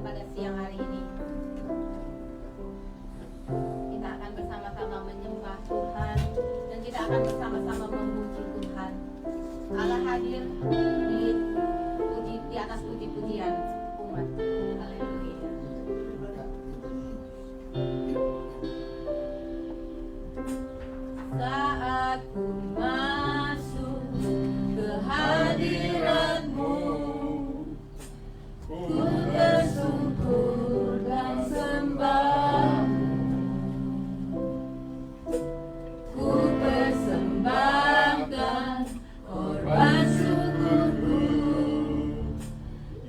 pada siang hari ini. Kita akan bersama-sama menyembah Tuhan dan kita akan bersama-sama memuji Tuhan. Allah hadir di atas puji-pujian umat. Haleluya. Saat ku masuk ke hadirat-Mu, ku bersyukur dan sembah. Ku persembahkan korban syukurku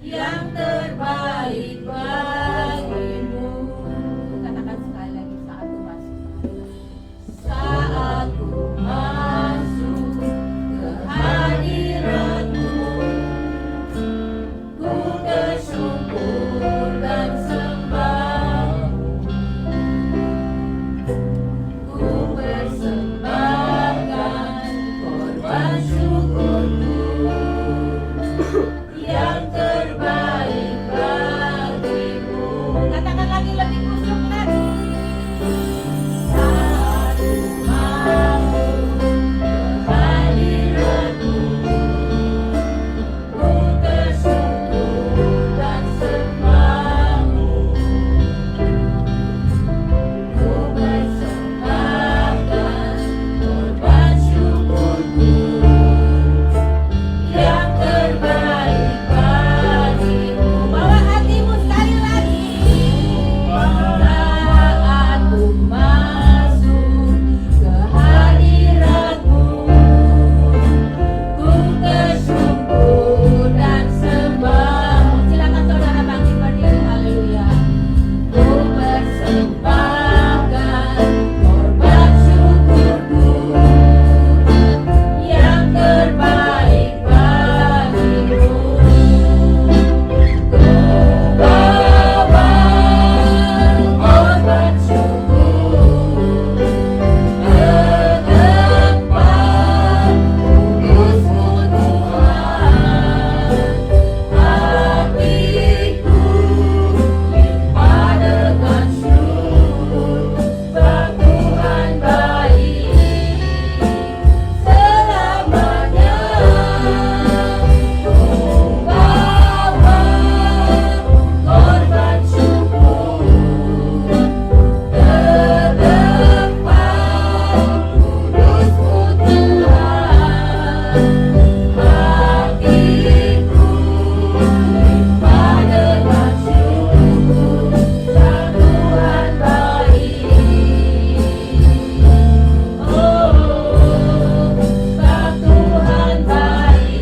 yang terbaik bagimu. Katakan sekali lagi, saat ku masuk. Saat ku masuk ke hadirat-Mu, ku bersyukur dan sembah. Ku persembahkan korban syukurku yang terbaik bagimu. Katakan lagi lebih kusuk lagi. Saat ku masuk ke hadirat-Mu, ku bersyukur dan sembah. Ku persembahkan korban syukurku yang terbaik bagimu. Bawa hatimu sekali lagi. Saat ku masuk ke hadirat-Mu, ku bersyukur dan sembah. Silakan saudara bangkit berdiri. Haleluya. Ku persembahkan korban syukurku yang terbaik bagimu. Ku bawa korban syukur ke tempat kudus-Mu Tuhan. Hatiku limpah dengan syukur, sebab Tuhan baik selamanya. Ku bawa korban syukur ke tempat kudus-Mu Tuhan. Hatiku limpah dengan syukur, sebab Tuhan baik. Oh, sebab Tuhan baik.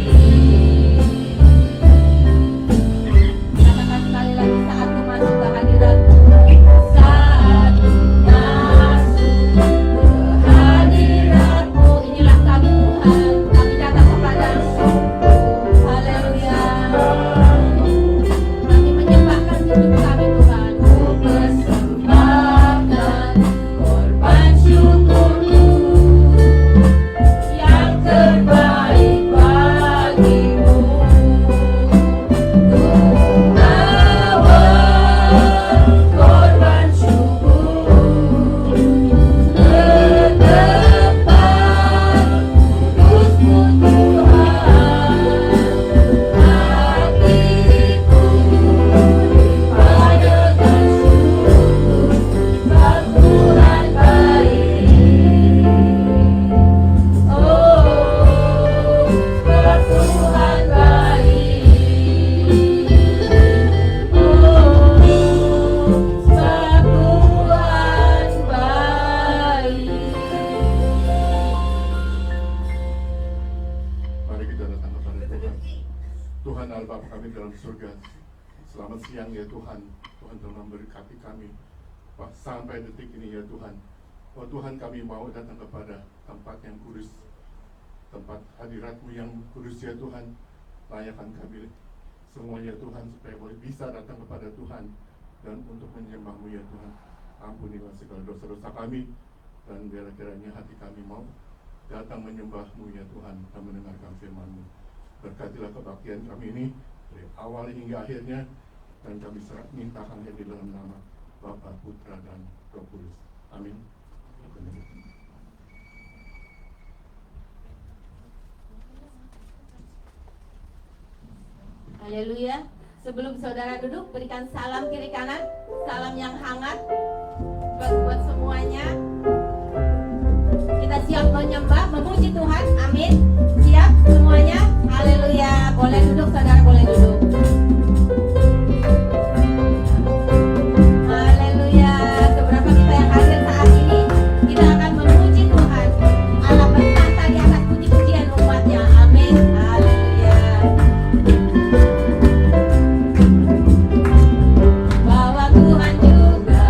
Katakan sekali lagi, saat ku masuk ke hadirat-Mu. Saat ku masuk ke hadirat-Mu, inilah kami Tuhan, kami datang kepadamu. Haleluya. Kami menyembahkan hidup kami Tuhan. Ku persembahkan korban syukurku yang terbaik bagimu. Ku bawa korban syukur ke tempat kudus-Mu Tuhan. Hatiku limpah dengan syukur, sebab Tuhan baik. Oh, sebab Tuhan baik. Oh, sebab Tuhan baik. Mari kita datang kepada Tuhan. Tuhan Allah Bapa kami dalam surga, selamat siang ya Tuhan. Tuhan telah memberkati kami sampai detik ini ya Tuhan. Oh Tuhan, kami mau datang kepada tempat yang kudus, tempat hadirat-Mu yang kudus ya Tuhan. Layakkan kami semuanya Tuhan, supaya boleh bisa datang kepada Tuhan dan untuk menyembah-Mu ya Tuhan. Ampunilah segala dosa-dosa kami, dan biar kiranya hati kami mau datang menyembah-Mu ya Tuhan dan mendengarkan firman-Mu. Berkatilah kebaktian kami ini dari awal hingga akhirnya, Dan kami mintakannya di dalam nama Bapa, Putra, dan Roh Kudus. Amin. Haleluya. Sebelum saudara duduk, berikan salam kiri kanan, salam yang hangat buat semuanya. Kita siap menyembah, memuji Tuhan. Amin. Siap semuanya? Haleluya. Boleh duduk, saudara boleh duduk. Haleluya. Seberapa kita yang hadir saat ini, kita akan memuji Tuhan. Allah bertata di atas puji-pujian umatnya. Amin. Haleluya. Bahwa Tuhan juga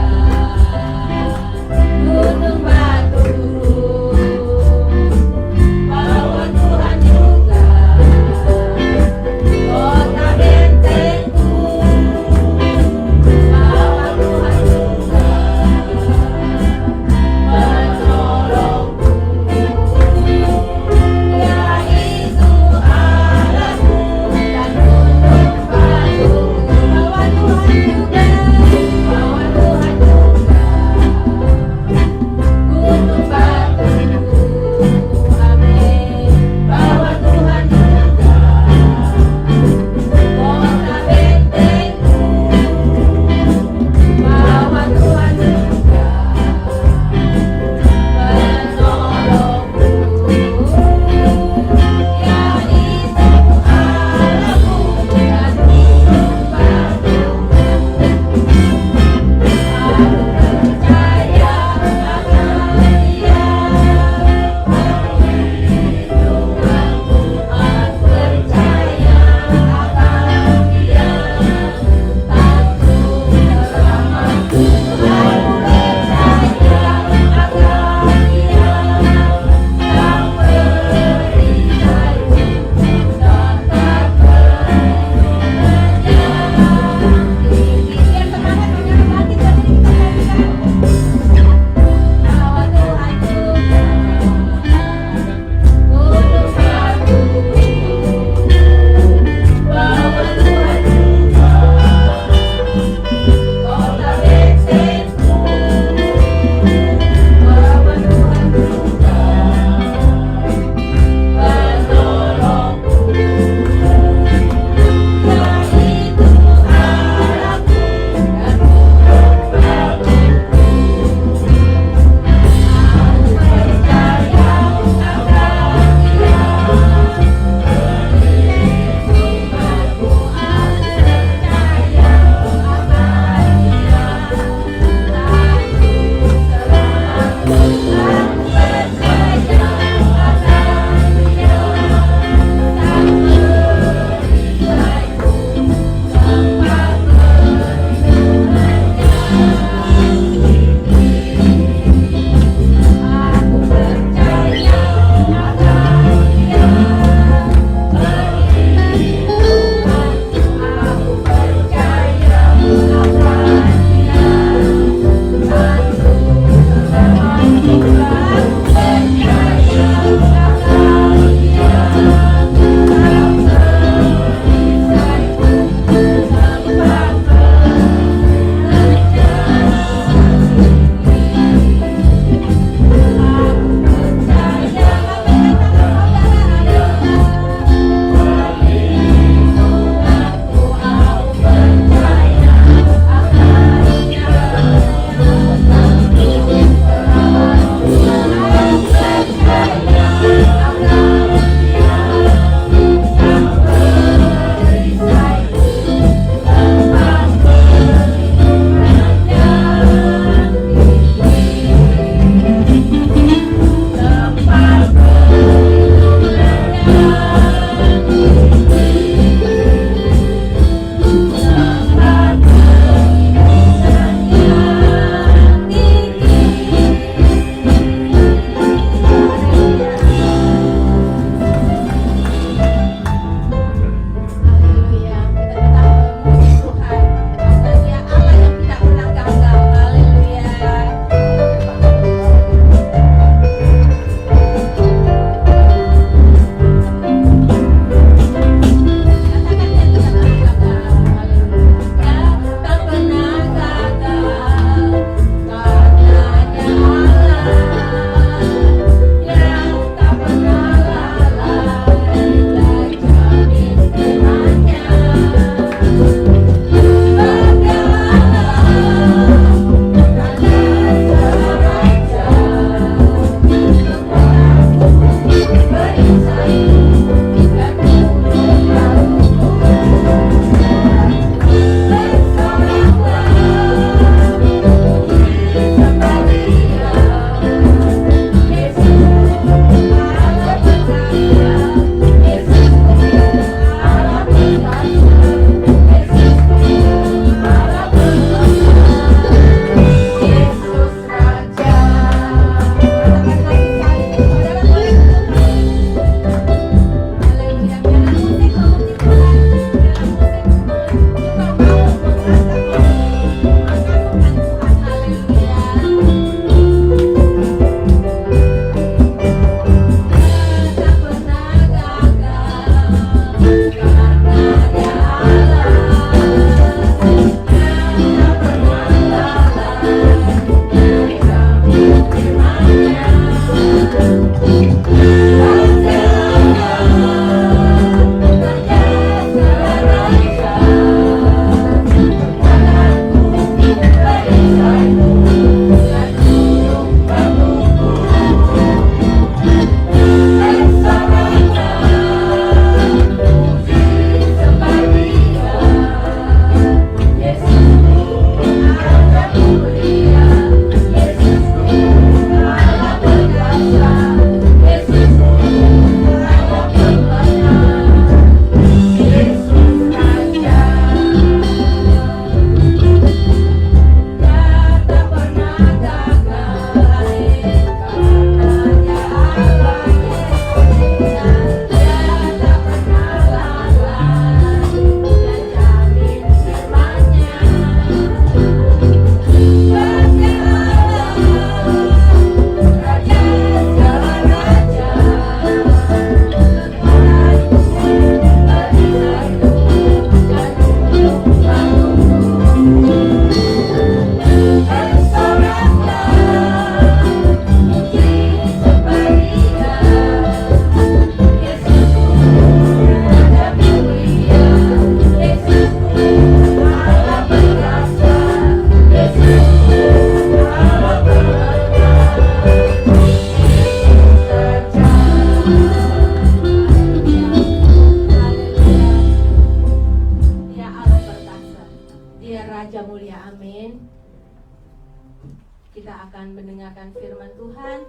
kita akan mendengarkan firman Tuhan.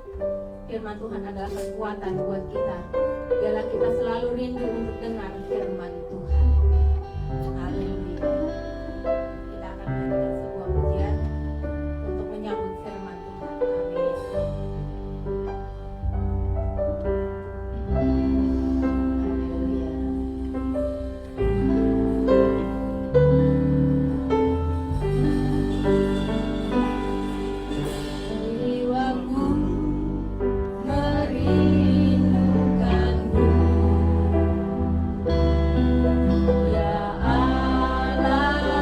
Firman Tuhan adalah kekuatan buat kita. Biarlah kita selalu rindu untuk dengar firman Tuhan. Haleluya. Kita akan menyanyikan sebuah pujian untuk menyambut firman Tuhan. Amin. Jiwaku merindukanmu, ya Allah.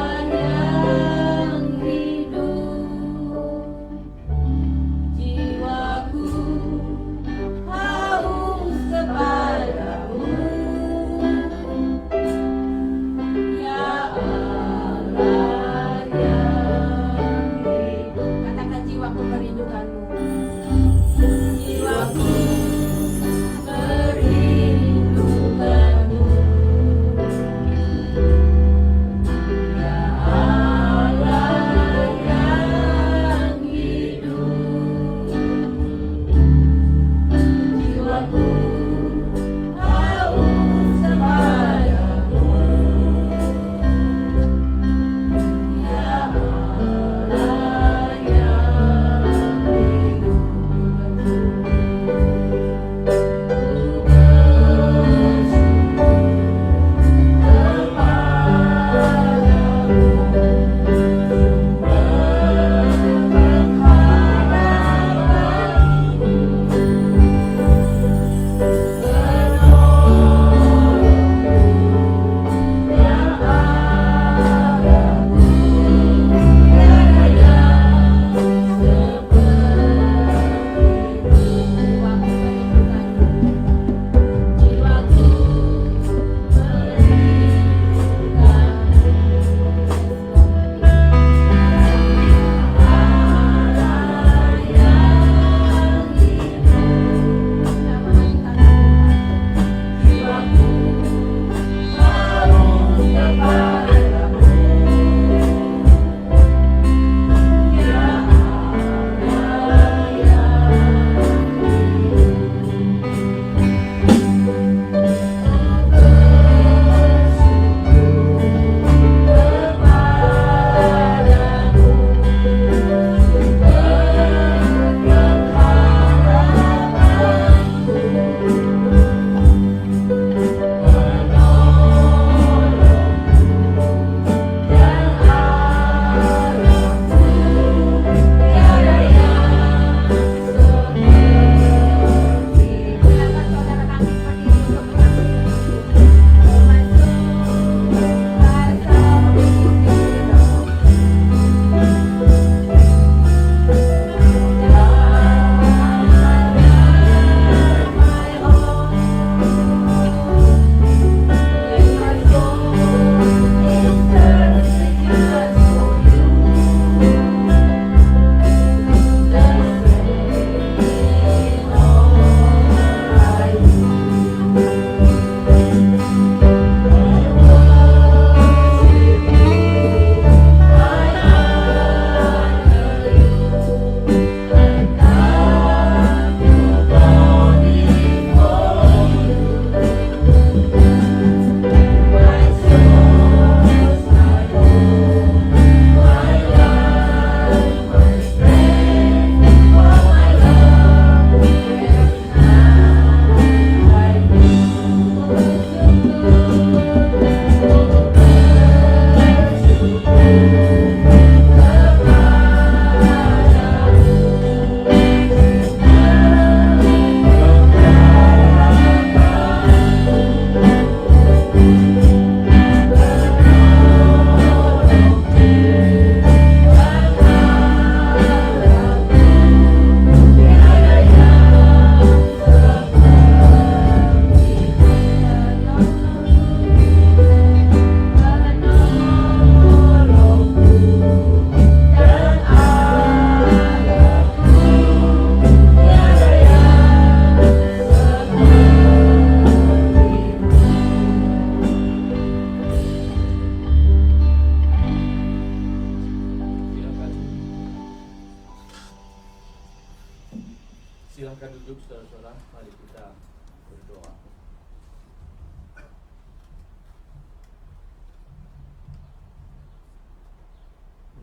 Silakan duduk saudara-saudara, mari kita berdoa.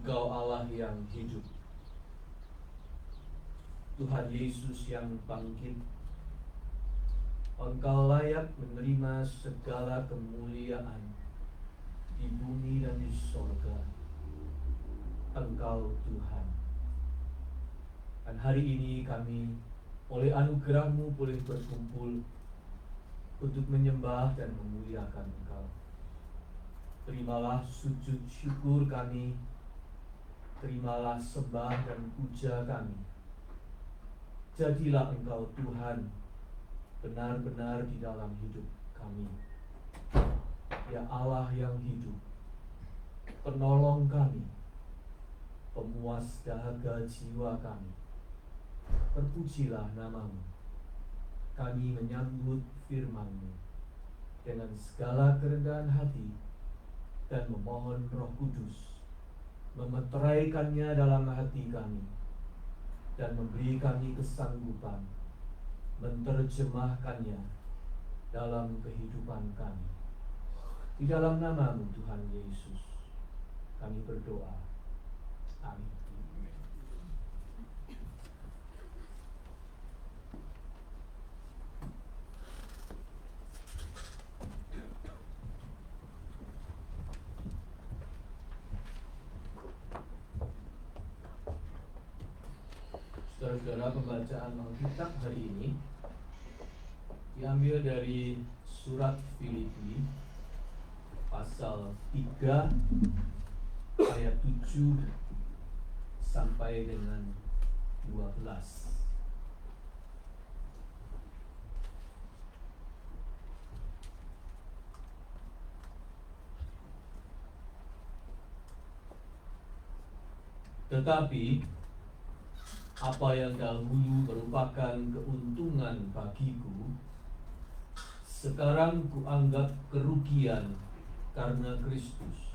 Engkau Allah yang hidup, Tuhan Yesus yang bangkit, Engkau layak menerima segala kemuliaan di bumi dan di sorga. Engkau Tuhan. Dan hari ini kami oleh anugerah-Mu boleh berkumpul untuk menyembah dan memuliakan Engkau. Terimalah sujud syukur kami, terimalah sembah dan puja kami. Jadilah Engkau Tuhan benar-benar di dalam hidup kami. Ya Allah yang hidup, penolong kami, pemuas dahaga jiwa kami. Terpujilah nama-Mu. Kami menyambut firman-Mu dengan segala kerendahan hati dan memohon Roh Kudus memeteraikannya dalam hati kami dan memberi kami kesanggupan menerjemahkannya dalam kehidupan kami. Di dalam nama-Mu Tuhan Yesus kami berdoa. Amin. Saudara-saudara, pembacaan Alkitab hari ini diambil dari surat Filipi pasal 3 ayat 7 sampai dengan 12. Tetapi apa yang dahulu merupakan keuntungan bagiku, sekarang kuanggap kerugian karena Kristus.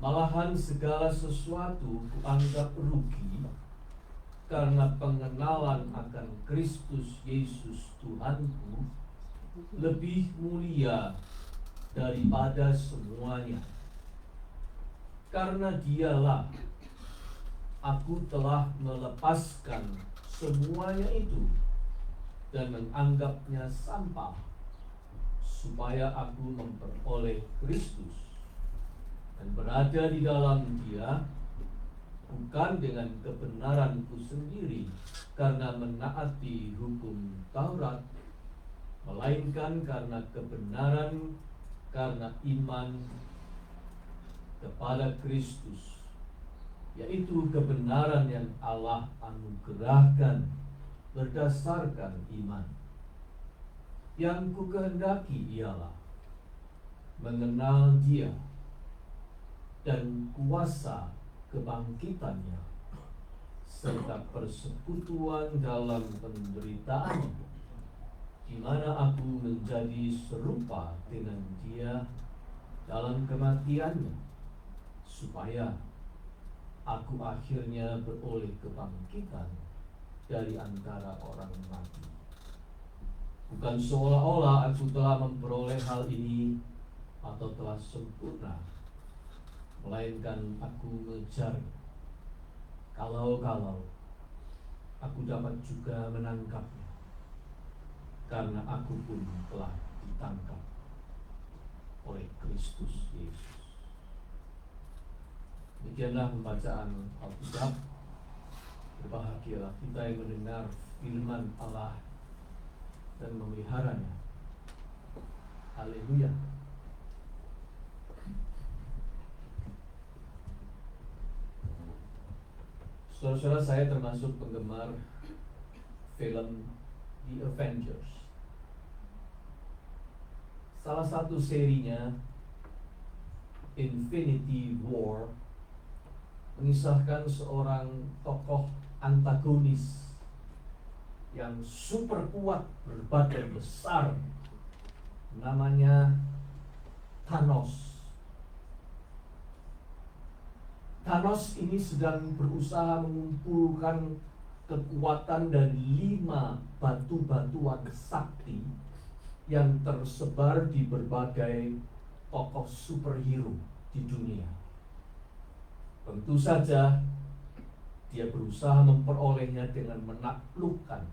Malahan segala sesuatu kuanggap rugi karena pengenalan akan Kristus Yesus Tuhanku lebih mulia daripada semuanya. Karena Dialah aku telah melepaskan semuanya itu dan menganggapnya sampah, supaya aku memperoleh Kristus dan berada di dalam Dia, bukan dengan kebenaranku sendiri karena menaati hukum Taurat, melainkan karena kebenaran karena iman kepada Kristus, yaitu kebenaran yang Allah anugerahkan berdasarkan iman. Yang kukehendaki ialah mengenal Dia dan kuasa kebangkitannya, serta persekutuan dalam penderitaan, di mana aku menjadi serupa dengan Dia dalam kematiannya, supaya aku akhirnya beroleh kebangkitan dari antara orang mati. Bukan seolah-olah aku telah memperoleh hal ini atau telah sempurna, melainkan aku mengejarnya. Kalau aku dapat juga menangkapnya, karena aku pun telah ditangkap oleh Kristus Yesus. Demikianlah pembacaan Alkitab. Berbahagialah kita yang mendengar firman Allah dan memeliharanya. Haleluya. Saudara-saudara, saya termasuk penggemar film The Avengers. Salah satu serinya, Infinity War, mengisahkan seorang tokoh antagonis yang super kuat, berbadan besar, namanya Thanos. Thanos ini sedang berusaha mengumpulkan kekuatan dari 5 batu-batuan sakti yang tersebar di berbagai tokoh superhero di dunia. Tentu saja dia berusaha memperolehnya dengan menaklukkan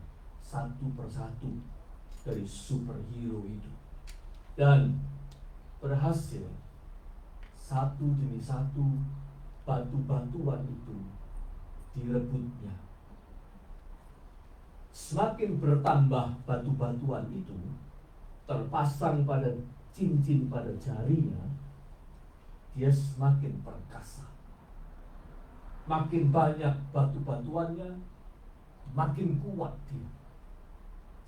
satu persatu dari superhero itu, dan berhasil satu demi satu batu-batuan itu direbutnya. Semakin bertambah batu-batuan itu terpasang pada cincin pada jarinya, dia semakin perkasa. Makin banyak batu-batuannya, makin kuat dia.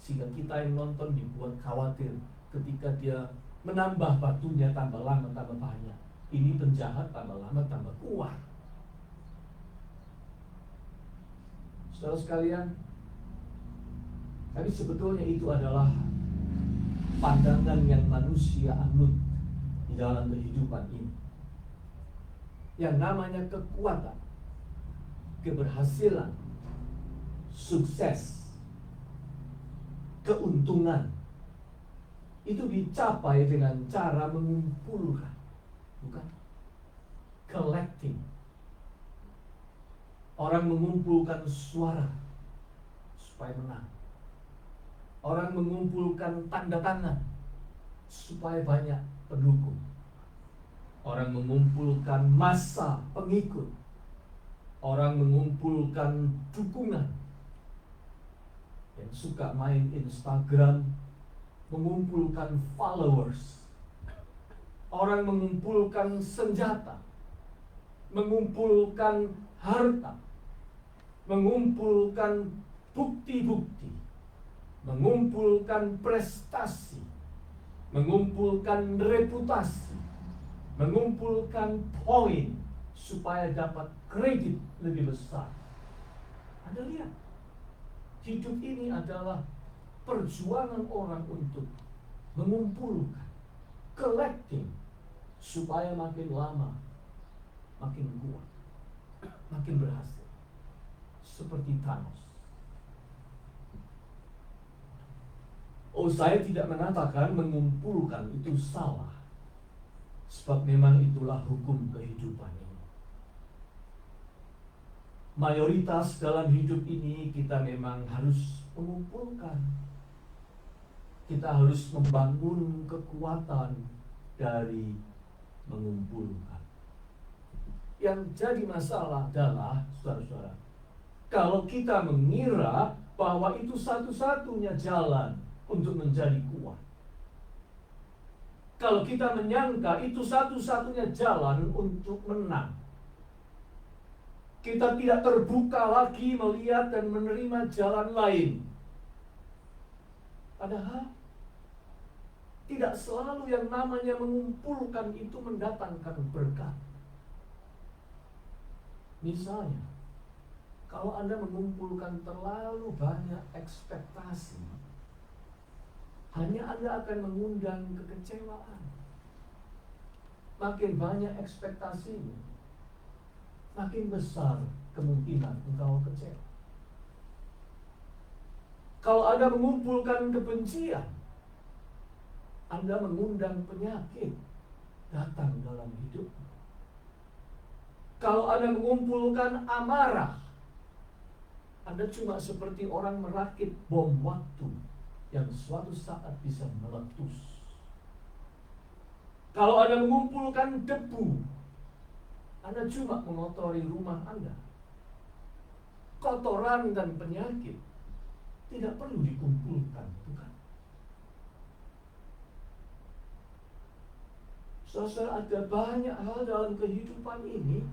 Sehingga kita yang nonton dibuat khawatir ketika dia menambah batunya, tambah lama tambah banyak. Ini penjahat tambah lama tambah kuat. Saudara sekalian, tapi sebetulnya itu adalah pandangan yang manusia anut di dalam kehidupan ini. Yang namanya kekuatan, keberhasilan, sukses, keuntungan, itu dicapai dengan cara mengumpulkan, bukan? Collecting. Orang mengumpulkan suara supaya menang. Orang mengumpulkan tanda tangan supaya banyak pendukung. Orang mengumpulkan massa pengikut. Orang mengumpulkan dukungan. Yang suka main Instagram mengumpulkan followers. Orang mengumpulkan senjata, mengumpulkan harta, mengumpulkan bukti-bukti, mengumpulkan prestasi, mengumpulkan reputasi, mengumpulkan poin supaya dapat kredit lebih besar. Anda lihat, hidup ini adalah perjuangan orang untuk mengumpulkan, collecting, supaya makin lama makin kuat, makin berhasil. Seperti Thanos. Oh, saya tidak mengatakan mengumpulkan itu salah, sebab memang itulah hukum kehidupan ini. Mayoritas dalam hidup ini kita memang harus mengumpulkan. Kita harus membangun kekuatan dari mengumpulkan. Yang jadi masalah adalah, saudara-saudara, kalau kita mengira bahwa itu satu-satunya jalan untuk menjadi kuat. Kalau kita menyangka itu satu-satunya jalan untuk menang. Kita tidak terbuka lagi melihat dan menerima jalan lain. Padahal tidak selalu yang namanya mengumpulkan itu mendatangkan berkat. Misalnya, kalau Anda mengumpulkan terlalu banyak ekspektasi, hanya Anda akan mengundang kekecewaan. Makin banyak ekspektasinya, makin besar kemungkinan engkau kecewa. Kalau Anda mengumpulkan kebencian, Anda mengundang penyakit datang dalam hidup. Kalau Anda mengumpulkan amarah, Anda cuma seperti orang merakit bom waktu yang suatu saat bisa meletus. Kalau Anda mengumpulkan debu, Anda cuma mengotori rumah Anda. Kotoran dan penyakit tidak perlu dikumpulkan, bukan? Saudara, ada banyak hal dalam kehidupan ini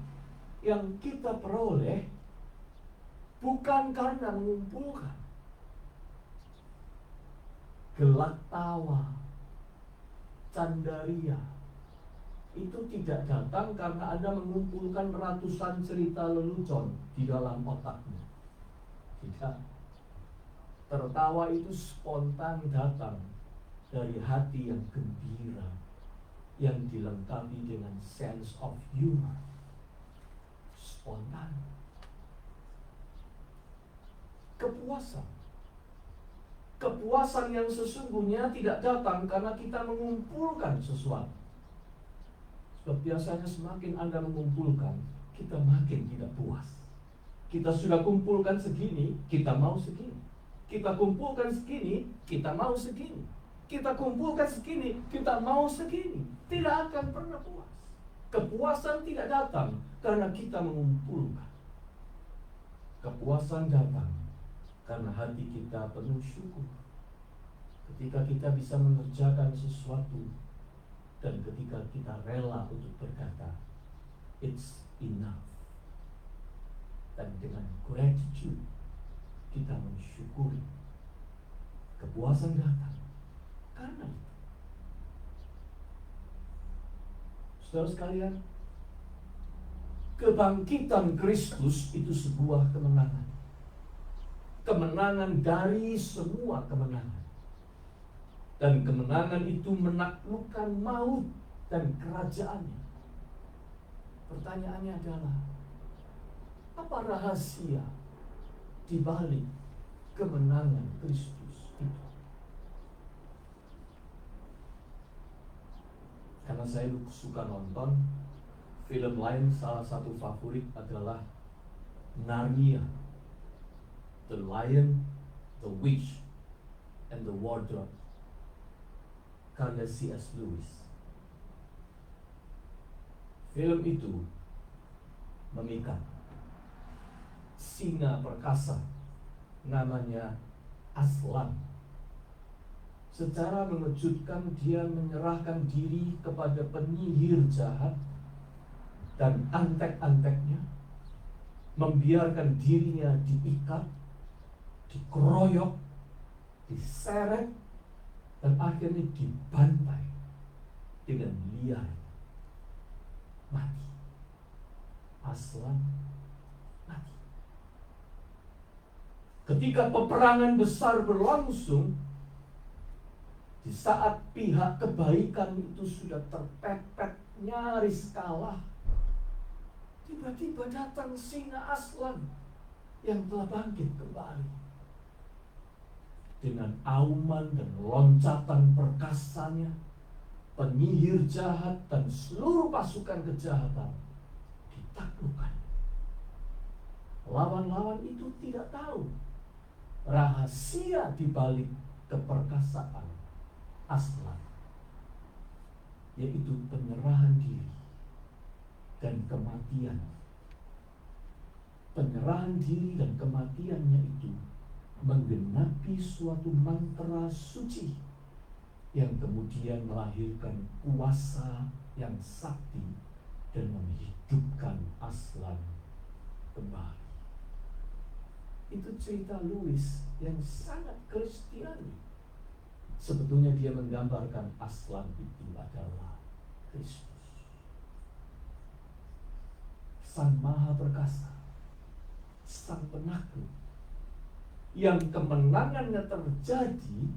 yang kita peroleh bukan karena mengumpulkan. Gelak tawa, candaria, itu tidak datang karena Anda mengumpulkan ratusan cerita lelucon di dalam otakmu. Tidak. Tertawa itu spontan datang dari hati yang gembira, yang dilengkapi dengan sense of humor. Spontan. kepuasan. Kepuasan yang sesungguhnya tidak datang karena kita mengumpulkan sesuatu. Sebab biasanya semakin Anda mengumpulkan, kita makin tidak puas. Kita sudah kumpulkan segini, kita mau segini. Kita kumpulkan segini, kita mau segini. Kita kumpulkan segini, kita mau segini. Tidak akan pernah puas. Kepuasan tidak datang karena kita mengumpulkan. Kepuasan datang karena hati kita penuh syukur. Ketika kita bisa mengerjakan sesuatu dan ketika kita rela untuk berkata, it's enough. Dan dengan gratitude kita mensyukuri. Kepuasan datang karena itu. Saudara sekalian, kebangkitan Kristus itu sebuah kemenangan. Kemenangan dari semua kemenangan. Dan kemenangan itu menaklukkan maut dan kerajaannya. Pertanyaannya adalah, apa rahasia di balik kemenangan Kristus itu? Karena saya suka nonton film lain, salah satu favorit adalah Narnia, The Lion, The Witch, and the Wardrobe, karya C.S. Lewis. Film itu memikat singa perkasa namanya Aslan. Secara mengejutkan dia menyerahkan diri kepada penyihir jahat dan antek-anteknya, membiarkan dirinya diikat, dikeroyok, diseret, dan akhirnya dibantai dengan liar, mati. Aslan mati. Ketika peperangan besar berlangsung, di saat pihak kebaikan itu sudah terpepet, nyaris kalah, tiba-tiba datang singa Aslan yang telah bangkit kembali. Dengan auman dan loncatan perkasanya, penyihir jahat dan seluruh pasukan kejahatan ditaklukkan. Lawan-lawan itu tidak tahu rahasia di balik keperkasaan Aslan, yaitu penyerahan diri dan kematian. Penyerahan diri dan kematiannya itu menggenapi suatu mantra suci yang kemudian melahirkan kuasa yang sakti dan menghidupkan Aslan kembali. Itu cerita Lewis yang sangat Kristiani. Sebetulnya dia menggambarkan Aslan itu adalah Kristus, Sang Maha Perkasa, Sang Penakluk, yang kemenangannya terjadi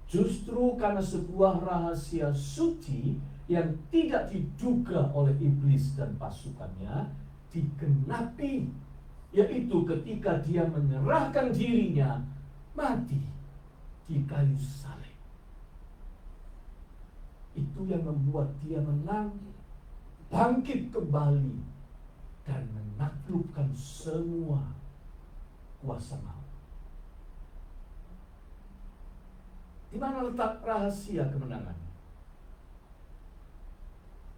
justru karena sebuah rahasia suci yang tidak diduga oleh iblis dan pasukannya digenapi, yaitu ketika dia menyerahkan dirinya mati di kayu salib. Itu yang membuat dia menang, bangkit kembali, dan menaklukkan semua kuasa maut. Di mana letak rahasia kemenangannya?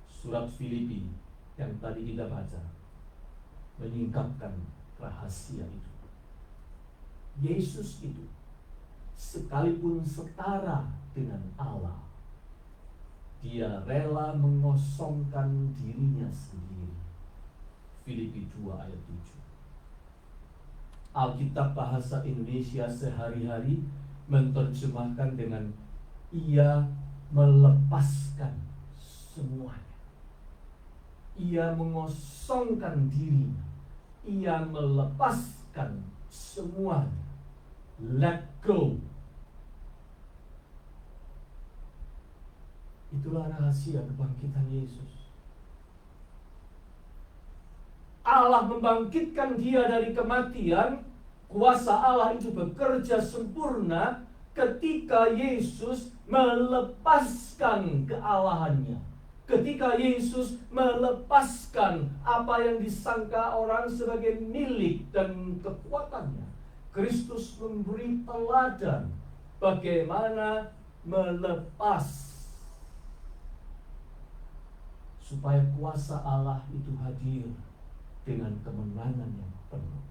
Surat Filipi yang tadi kita baca menyingkapkan rahasia itu. Yesus itu sekalipun setara dengan Allah, dia rela mengosongkan dirinya sendiri. Filipi 2 ayat 7. Alkitab bahasa Indonesia sehari-hari menerjemahkan dengan ia melepaskan semuanya. Ia mengosongkan dirinya. Ia melepaskan semuanya. Let go. Itulah rahasia kebangkitan Yesus. Allah membangkitkan dia dari kematian Kuasa Allah itu bekerja sempurna ketika Yesus melepaskan kealahannya. Ketika Yesus melepaskan apa yang disangka orang sebagai milik dan kekuatannya. Kristus memberi teladan bagaimana melepas, supaya kuasa Allah itu hadir dengan kemenangan yang penuh.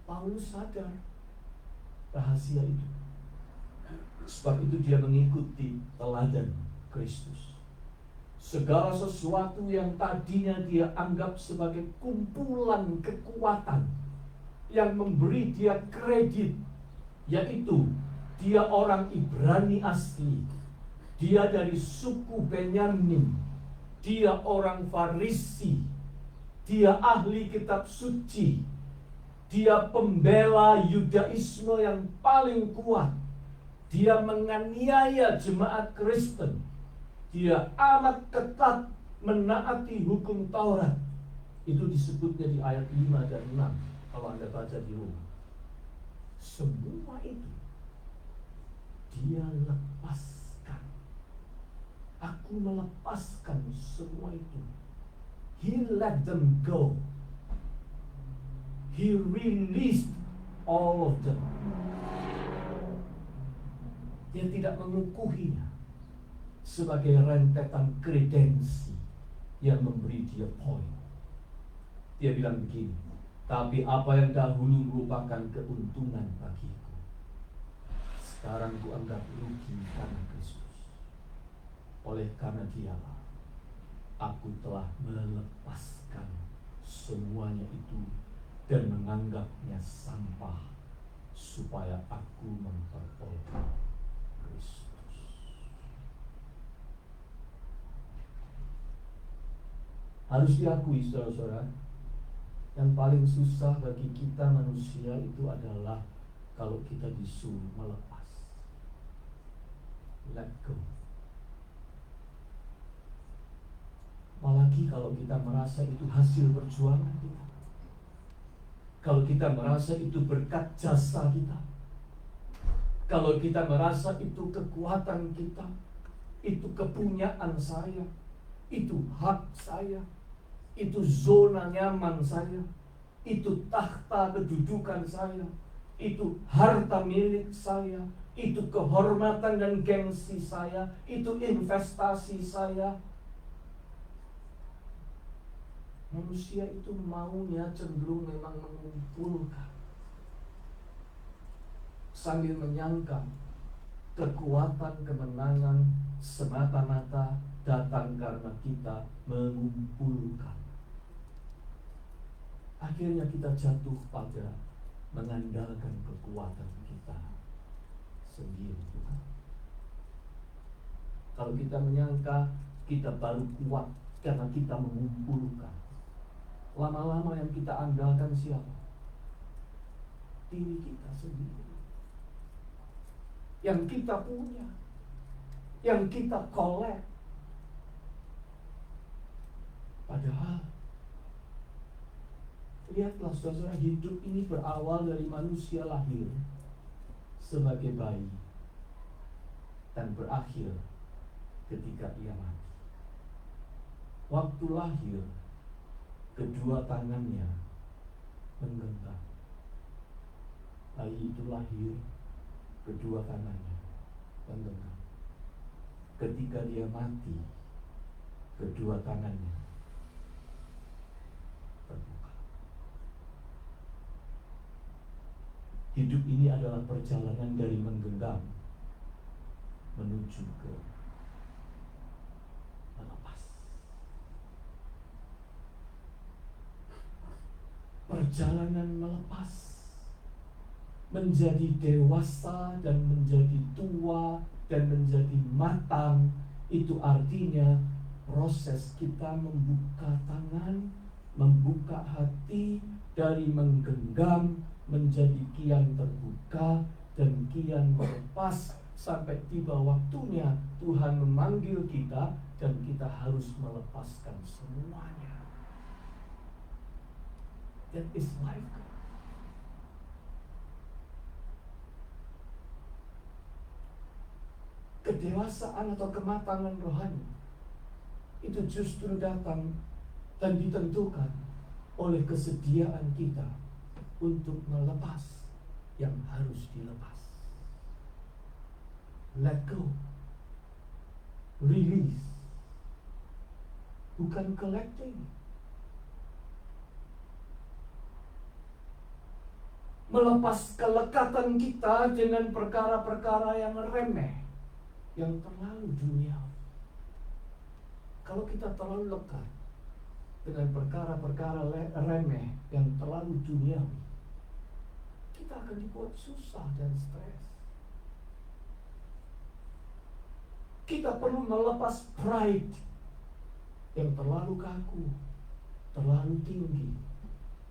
Paulus sadar rahasia itu. Sebab itu dia mengikuti teladan Kristus. Segala sesuatu yang tadinya dia anggap sebagai kumpulan kekuatan yang memberi dia kredit, yaitu dia orang Ibrani asli, dia dari suku Benyamin, dia orang Farisi, dia ahli kitab suci, dia pembela Yudaisme yang paling kuat, dia menganiaya jemaat Kristen, dia amat ketat menaati hukum Taurat. Itu disebutnya di ayat 5 dan 6 kalau Anda baca di rumah. Semua itu dia lepaskan. Aku melepaskan semua itu. He let them go. He released all of them. Dia tidak mengukuhinya sebagai rentetan kredensi yang memberi dia poin. Dia bilang begini, tapi apa yang dahulu merupakan keuntungan bagiku, sekarang kuanggap rugi karena Kristus. Oleh karena Dialah aku telah melepaskan semuanya itu dan menganggapnya sampah, supaya aku memperoleh Kristus. Harus diakui saudara-saudara, yang paling susah bagi kita manusia itu adalah kalau kita disuruh melepas. Let go. Apalagi kalau kita merasa itu hasil perjuangan kita. Kalau kita merasa itu berkat jasa kita. Kalau kita merasa itu kekuatan kita, itu kepunyaan saya, itu hak saya, itu zona nyaman saya, itu takhta kedudukan saya, itu harta milik saya, itu kehormatan dan gengsi saya, itu investasi saya. Manusia itu maunya cenderung memang mengumpulkan, sambil menyangka kekuatan kemenangan semata-mata datang karena kita mengumpulkan. Akhirnya kita jatuh pada mengandalkan kekuatan kita sendiri. Kalau kita menyangka kita baru kuat karena kita mengumpulkan, lama-lama yang kita andalkan siapa? Diri kita sendiri. Yang kita punya, yang kita kolek. Padahal lihatlah saudara, hidup ini berawal dari manusia lahir sebagai bayi dan berakhir ketika ia mati. Waktu lahir, kedua tangannya menggenggam. Bayi itu lahir, kedua tangannya menggenggam. Ketika dia mati, kedua tangannya terbuka. Hidup ini adalah perjalanan dari menggenggam menuju ke melepas. Perjalanan melepas, menjadi dewasa dan menjadi tua dan menjadi matang, itu artinya proses kita membuka tangan, membuka hati, dari menggenggam menjadi kian terbuka dan kian melepas, sampai tiba waktunya Tuhan memanggil kita dan kita harus melepaskan semuanya. That is life. Kedewasaan atau kematangan rohani itu justru datang dan ditentukan oleh kesediaan kita untuk melepas yang harus dilepas. Let go. Release. Bukan collecting. Melepas kelekatan kita dengan perkara-perkara yang remeh, yang terlalu duniawi. Kalau kita terlalu lekat dengan perkara-perkara remeh yang terlalu duniawi, kita akan dibuat susah dan stres. Kita perlu melepas pride yang terlalu kaku, terlalu tinggi,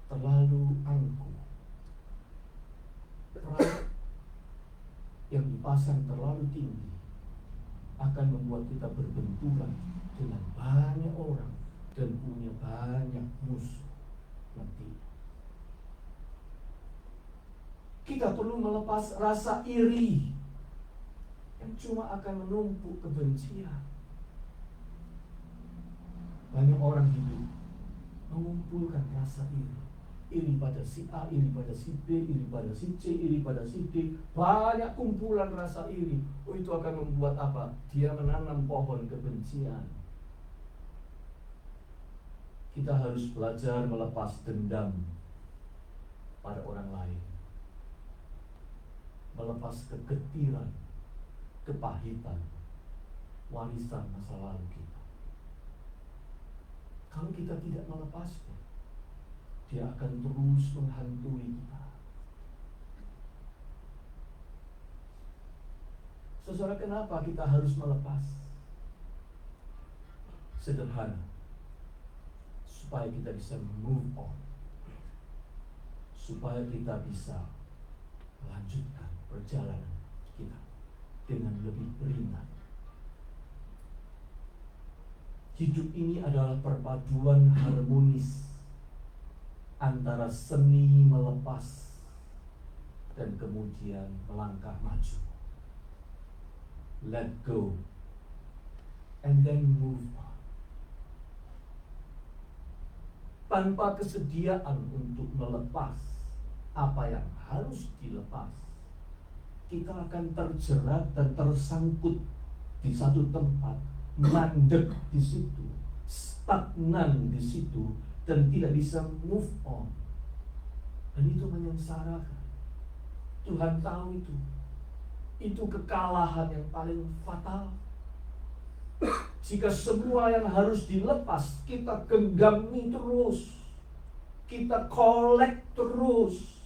terlalu angkuh. Pride yang dipasang terlalu tinggi akan membuat kita berbenturan dengan banyak orang dan punya banyak musuh nanti. Kita perlu melepas rasa iri yang cuma akan menumpuk kebencian. Banyak orang hidup mengumpulkan rasa iri. Iri pada si A, iri pada si B, iri pada si C, iri pada si D. Banyak kumpulan rasa iri. Oh, itu akan membuat apa? Dia menanam pohon kebencian. Kita harus belajar melepas dendam pada orang lain. Melepas kegetiran, kepahitan, warisan masa lalu kita. Kalau kita tidak melepasnya, dia akan terus menghantui kita. Saudara, kenapa kita harus melepas? Sederhana, supaya kita bisa move on, supaya kita bisa melanjutkan perjalanan kita dengan lebih ringan. Hidup ini adalah perpaduan harmonis antara seni melepas dan kemudian melangkah maju. Let go and then move on. Tanpa kesediaan untuk melepas apa yang harus dilepas, kita akan terjerat dan tersangkut di satu tempat, mandek di situ, stagnan di situ, dan tidak bisa move on. Dan itu menyengsarakan. Tuhan tahu itu. Itu kekalahan yang paling fatal. Jika semua yang harus dilepas kita genggami terus, kita collect terus,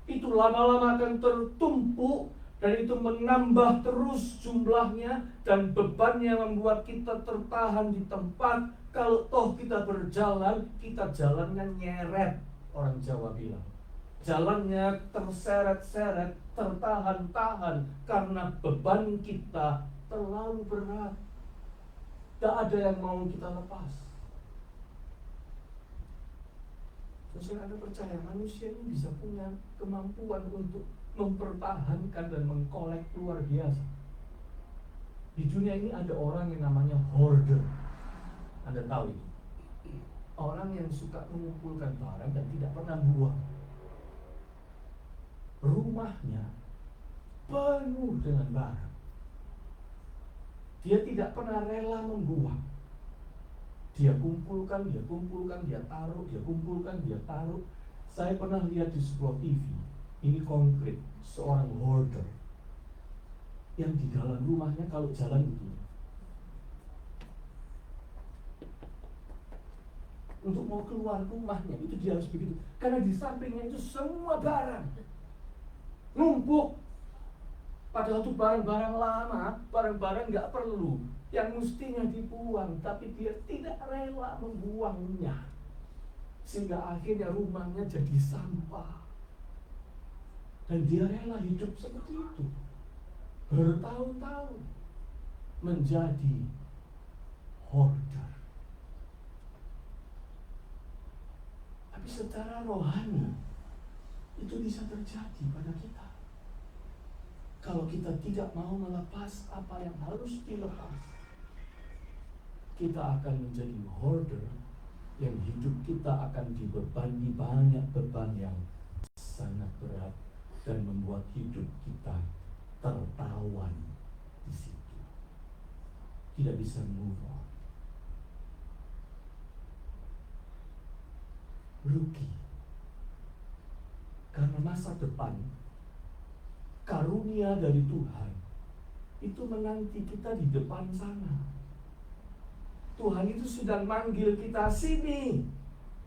itu lama-lama akan tertumpuk dan itu menambah terus jumlahnya, dan bebannya membuat kita tertahan di tempat. Kalau toh kita berjalan, kita jalannya nyeret, orang Jawa bilang. Jalannya terseret-seret, tertahan-tahan karena beban kita terlalu berat. Tidak ada yang mau kita lepas. Terus Anda percaya manusia ini bisa punya kemampuan untuk mempertahankan dan mengkolek luar biasa. Di dunia ini ada orang yang namanya hoarder. Anda tahu itu? Orang yang suka mengumpulkan barang dan tidak pernah buang. Rumahnya penuh dengan barang. Dia tidak pernah rela membuang. Dia kumpulkan, dia taruh, dia kumpulkan, dia taruh. Saya pernah lihat di sebuah TV, ini konkret, seorang hoarder yang di dalam rumahnya kalau jalan itu, untuk mau keluar rumahnya itu dia harus begitu, karena di sampingnya itu semua barang numpuk. Padahal itu barang-barang lama, barang-barang gak perlu, yang mestinya dibuang, tapi dia tidak rela membuangnya, sehingga akhirnya rumahnya jadi sampah. Dan dia rela hidup seperti itu bertahun-tahun, menjadi hoarder. Tapi Tapi secara rohani itu bisa terjadi pada kita. Kalau kita tidak mau melepas apa yang harus dilepas, kita akan menjadi hoarder yang hidup kita akan dibebani banyak beban yang sangat berat dan membuat hidup kita tertawan di situ. Tidak bisa move on. Rugi. Karena masa depan, karunia dari Tuhan itu menanti kita di depan sana. Tuhan itu sedang manggil kita, sini.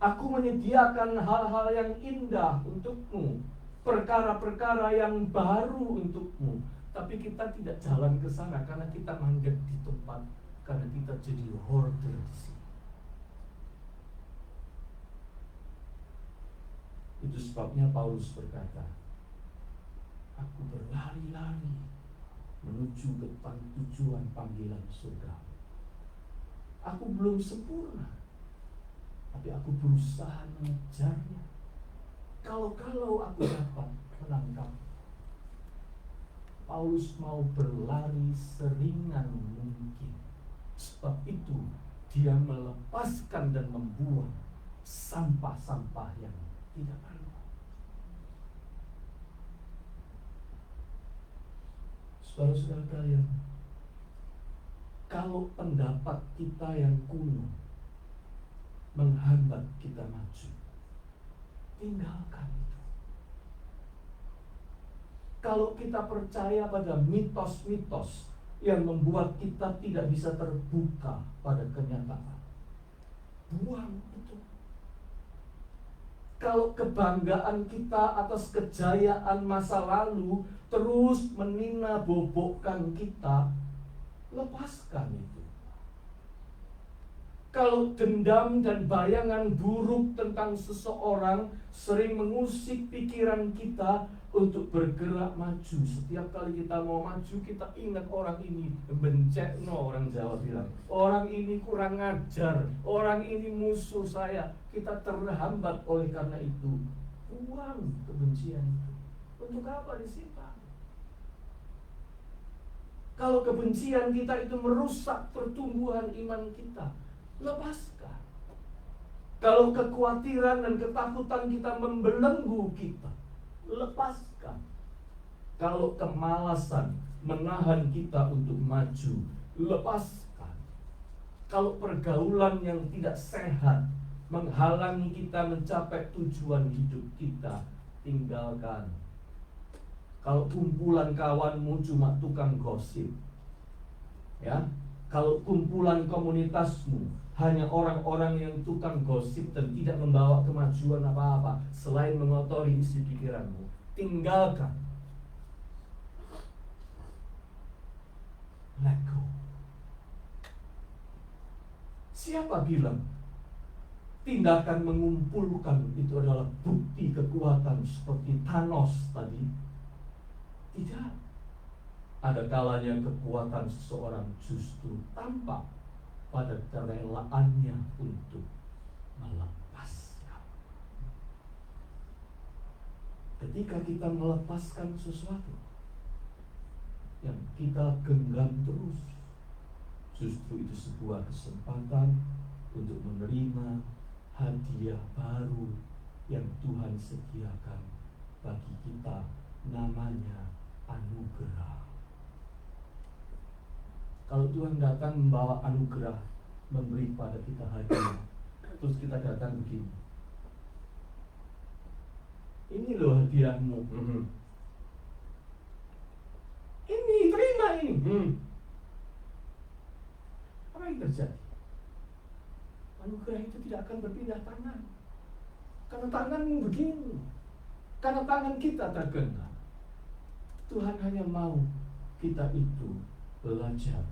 Aku menyediakan hal-hal yang indah untukmu, perkara-perkara yang baru untukmu. Tapi kita tidak jalan ke sana karena kita manggil di tempat, karena kita jadi hoarder di sini. Itu sebabnya Paulus berkata, aku berlari-lari menuju ke tujuan panggilan surga. Aku belum sempurna, tapi aku berusaha mengejarnya. Kalau aku dapat menangkap, Paulus mau berlari seringan mungkin. Sebab itu dia melepaskan dan membuang sampah-sampah yang tidak perlu. Saudara-saudara kalian, kalau pendapat kita yang kuno menghambat kita maju, tinggalkan itu. Kalau kita percaya pada mitos-mitos yang membuat kita tidak bisa terbuka pada kenyataan, buang itu. Kalau kebanggaan kita atas kejayaan masa lalu terus menina bobokkan kita, lepaskan itu. Kalau dendam dan bayangan buruk tentang seseorang sering mengusik pikiran kita untuk bergerak maju. Setiap kali kita mau maju, kita ingat orang ini bencekno, orang Jawa bilang. Orang ini kurang ajar, orang ini musuh saya. Kita terhambat oleh karena itu. Buang kebencian itu. Untuk apa disimpan? Kalau kebencian kita itu merusak pertumbuhan iman kita, lepaskan. Kalau kekhawatiran dan ketakutan kita membelenggu kita, lepaskan. Kalau kemalasan menahan kita untuk maju, lepaskan. Kalau pergaulan yang tidak sehat menghalangi kita mencapai tujuan hidup kita, tinggalkan. Kalau kumpulan kawanmu cuma tukang gosip, ya, kalau kumpulan komunitasmu hanya orang-orang yang tukang gosip dan tidak membawa kemajuan apa-apa selain mengotori isi pikiranmu, tinggalkan. Let go. Siapa bilang tindakan mengumpulkan itu adalah bukti kekuatan seperti Thanos tadi? Tidak. Ada kalanya kekuatan seseorang justru tampak pada kerelaannya untuk melepaskan. Ketika kita melepaskan sesuatu yang kita genggam terus, justru itu sebuah kesempatan untuk menerima hadiah baru yang Tuhan sediakan bagi kita, namanya anugerah. Kalau Tuhan datang membawa anugerah, memberi pada kita hadiah, terus kita datang begini, ini loh hadiahmu, ini terima ini, apa yang terjadi? Anugerah itu tidak akan berpindah tangan, karena tanganmu begini, karena tangan kita tergenggam. Tuhan hanya mau kita itu belajar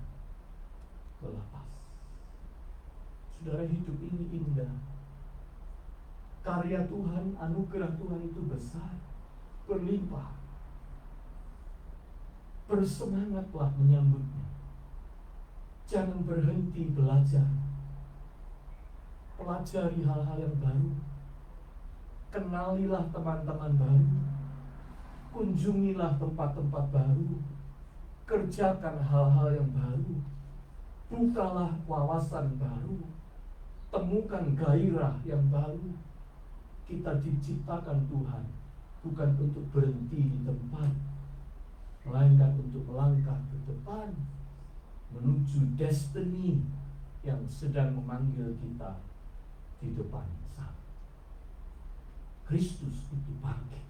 melepas. Saudara, hidup ini indah. Karya Tuhan, anugerah Tuhan itu besar, berlimpah. Bersemangatlah menyambutnya. Jangan berhenti belajar. Pelajari hal-hal yang baru. kenalilah teman-teman baru, kunjungilah tempat-tempat baru, kerjakan hal-hal yang baru, bukalah wawasan baru, temukan gairah yang baru. Kita diciptakan Tuhan bukan untuk berhenti di tempat, melainkan untuk melangkah ke depan menuju destiny yang sedang memanggil kita di depan sana. Kristus itu bangkit.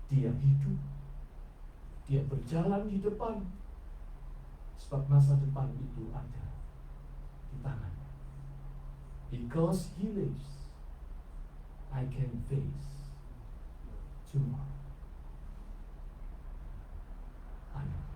Dia hidup. Dia berjalan di depan. Sebab masa depan itu ada di tangannya. Because He lives, I can face tomorrow. Amin.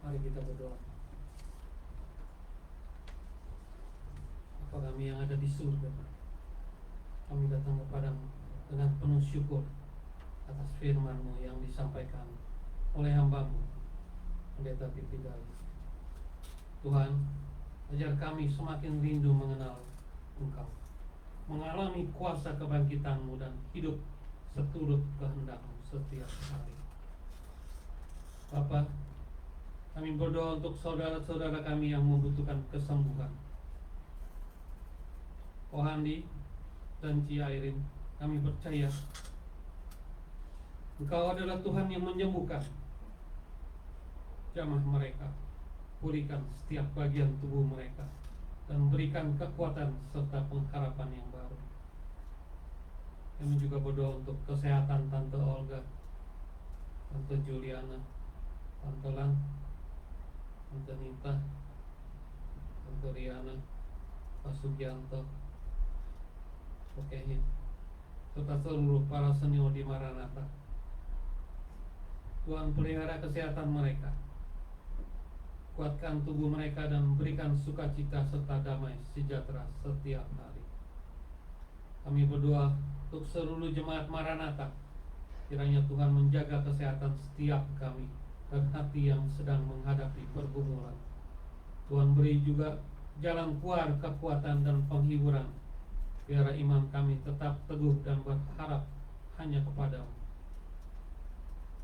Mari kita berdoa. Bapa kami yang ada di surga, kami datang kepadamu dengan penuh syukur atas firman-Mu yang disampaikan oleh hamba-Mu, Pendeta Pipi Gali. Tuhan, ajar kami semakin rindu mengenal Engkau, mengalami kuasa kebangkitan-Mu dan hidup seturut kehendak-Mu setiap hari. Bapa, kami berdoa untuk saudara-saudara kami yang membutuhkan kesembuhan. Kohandi dan Ciairin, kami percaya Engkau adalah Tuhan yang menyembuhkan. Jamah mereka, pulihkan setiap bagian tubuh mereka, dan berikan kekuatan serta pengharapan yang baru. Kami juga berdoa untuk kesehatan Tante Olga, Tante Juliana, Tante Lan, Tante Nita, Tante Riana, Pak Sugianto, Okehin, serta seluruh para senior di Maranatha. Tuhan, pelihara kesehatan mereka, kuatkan tubuh mereka dan berikan sukacita serta damai sejahtera setiap hari. Kami berdoa untuk seluruh jemaat Maranatha, kiranya Tuhan menjaga kesehatan setiap kami dan hati yang sedang menghadapi pergumulan. Tuhan beri juga jalan keluar kekuatan dan penghiburan, biar iman kami tetap teguh dan berharap hanya kepadamu.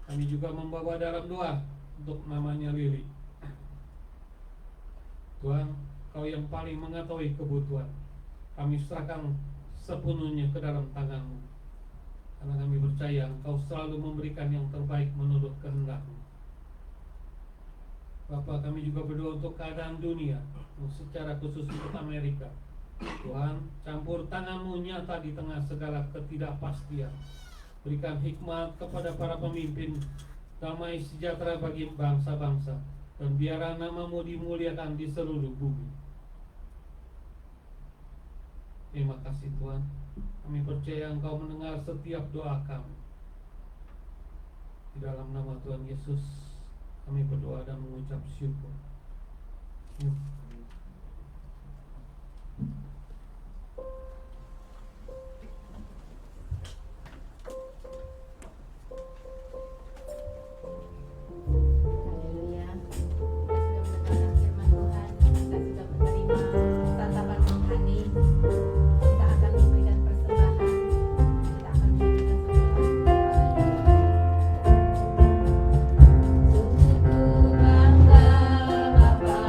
Kami juga membawa dalam doa untuk namanya Lili. Tuhan, Kau yang paling mengetahui kebutuhan, kami serahkan sepenuhnya ke dalam tangan-Mu, karena kami percaya Engkau selalu memberikan yang terbaik menurut kehendak-Mu. Bapak, kami juga berdoa untuk keadaan dunia, secara khusus untuk Amerika. Tuhan, campur tangan-Mu nyata di tengah segala ketidakpastian. Berikan hikmat kepada para pemimpin, damai sejahtera bagi bangsa-bangsa, dan biarlah nama-Mu dimuliakan di seluruh bumi. Terima kasih Tuhan. Kami percaya Engkau mendengar setiap doa kami. Di dalam nama Tuhan Yesus kami berdoa dan mengucap syukur. Haleluya. Kita sudah mendengar firman Tuhan, kita sudah menerima tatapan rohani. Kita akan memberikan persembahan. Kita akan memberikan persembahan. Haleluya. Sungguh ku bangga Bapa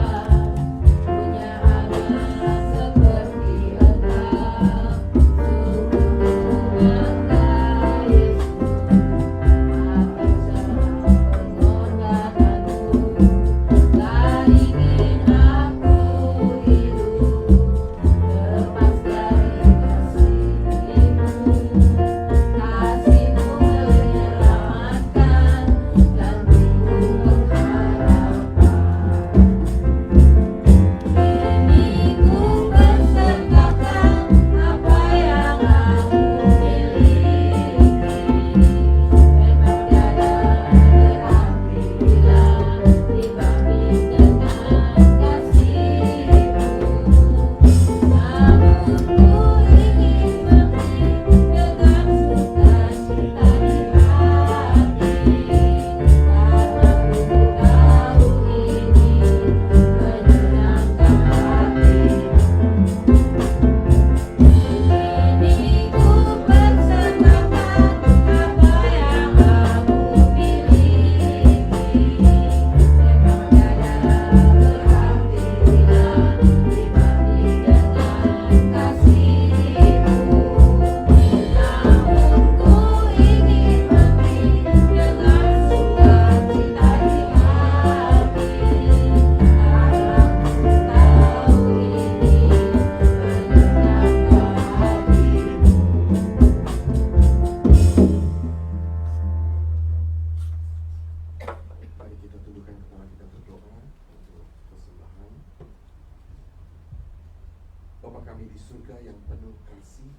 kami di surga yang penuh kasih,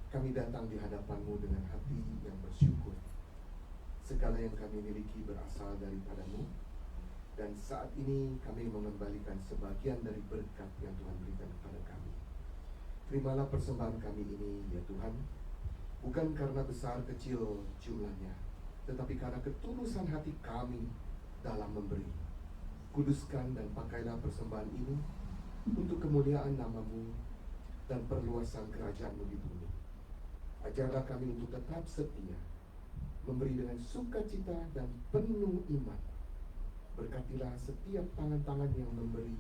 kami datang di hadapan-Mu dengan hati yang bersyukur. Segala yang kami miliki berasal daripada-Mu, dan saat ini kami mengembalikan sebagian dari berkat yang Tuhan berikan kepada kami. Terimalah persembahan kami ini, ya Tuhan, bukan karena besar kecil jumlahnya, tetapi karena ketulusan hati kami dalam memberi. Kuduskan dan pakailah persembahan ini untuk kemuliaan nama-Mu dan perluasan kerajaan-Mu di bumi. Ajarlah kami untuk tetap setia, memberi dengan sukacita dan penuh iman. Berkatilah setiap tangan-tangan yang memberi,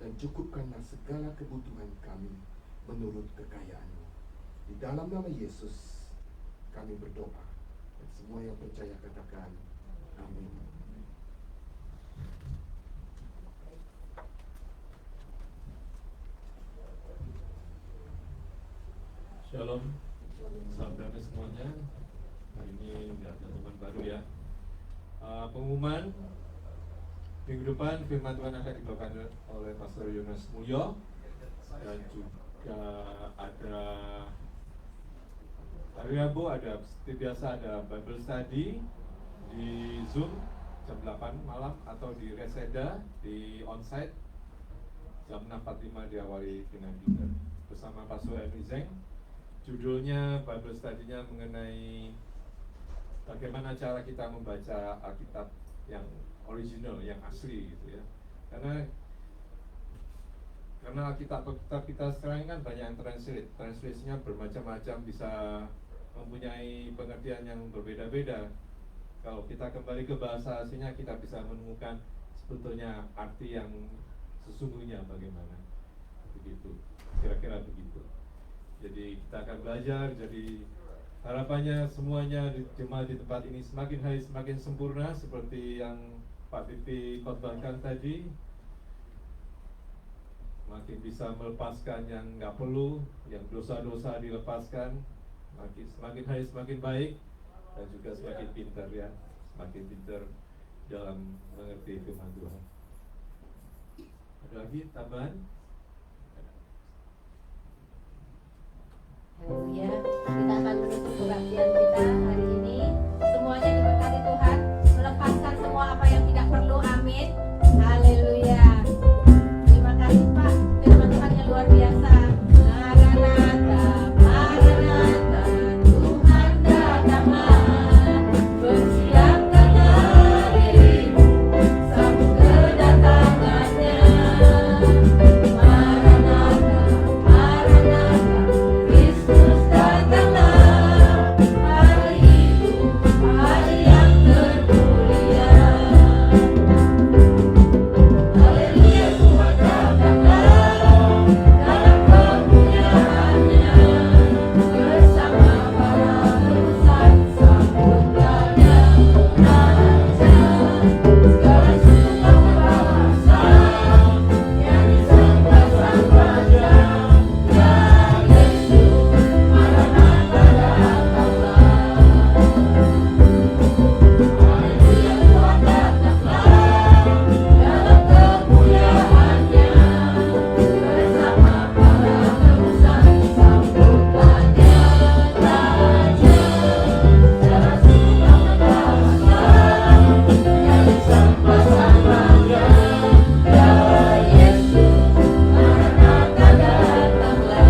dan cukupkanlah segala kebutuhan kami menurut kekayaan-Mu. Di dalam nama Yesus kami berdoa, dan semua yang percaya katakan amin. Shalom, salam damai semuanya. Hari ini nggak ada teman baru ya. Pengumuman minggu depan firman Tuhan akan dibawakan oleh Pastor Yonas Mulyo, dan juga ada hari Rabu ada seperti biasa ada Bible Study di Zoom jam 8 malam atau di Reseda di onsite jam 6.45 diawali dengan dinner bersama Pastor Emily Zeng. Judulnya Bible Study-nya mengenai bagaimana cara kita membaca Alkitab yang original, yang asli gitu ya. Karena Alkitab kita sekarang kan banyak yang translate-nya bermacam-macam, bisa mempunyai pengertian yang berbeda-beda. Kalau kita kembali ke bahasa aslinya, kita bisa menemukan sebetulnya arti yang sesungguhnya bagaimana. Begitu, kira-kira begitu. Jadi kita akan belajar, jadi harapannya semuanya jemaat di tempat ini semakin hari semakin sempurna seperti yang Pak Pipi khotbahkan tadi. Makin bisa melepaskan yang nggak perlu, yang dosa-dosa dilepaskan. Semakin hari semakin baik, dan juga semakin pintar ya, semakin pintar dalam mengerti firman Tuhan. Ada lagi tambahan? Haleluya. Kita akan menutup kebaktian kita hari ini. Semuanya diberkati Tuhan, melepaskan semua apa yang tidak perlu. Amin. Haleluya. Terima kasih Pak, firman Tuhan yang luar biasa. Maranatha, Maranatha, Tuhan datanglah. Bersiapkanlah dirimu, sambut kedatangannya. Maranatha, Maranatha, Kristus datanglah. Hari itu, hari yang termulia. Haleluya, Tuhan datanglah dalam kemuliaannya. Bersama para utusan sambutkannya. Raja, segala suku bangsa yang disembah sang Raja. Ya Yesus, Maranatha datanglah. Haleluya, Tuhan datanglah dalam kemuliaannya. Bersama para utusan sambutkannya. Raja, segala suku bangsa yang disembah sang Raja. Ya Yesus, Maranatha datanglah.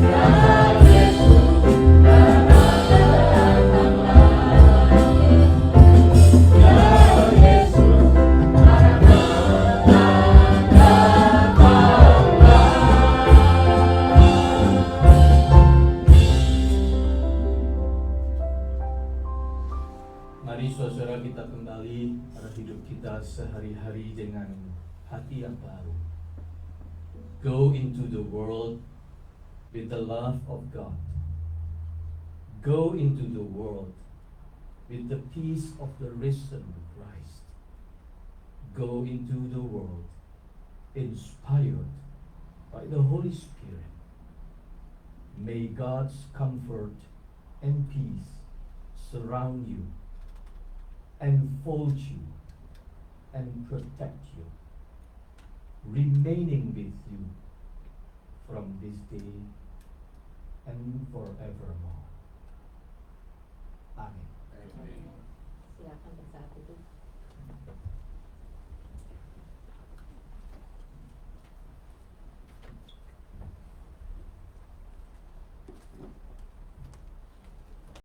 Ya Yesus, Maranatha datanglah. Ya Yesus, Mari saudara kita kembali pada hidup kita sehari-hari dengan hati yang baru. Go into the world with the love of God. Go into the world with the peace of the risen Christ. Go into the world inspired by the Holy Spirit. May God's comfort and peace surround you, enfold you, and protect you. remaining with you from this day and forevermore. Amin. Silakan bersaat itu.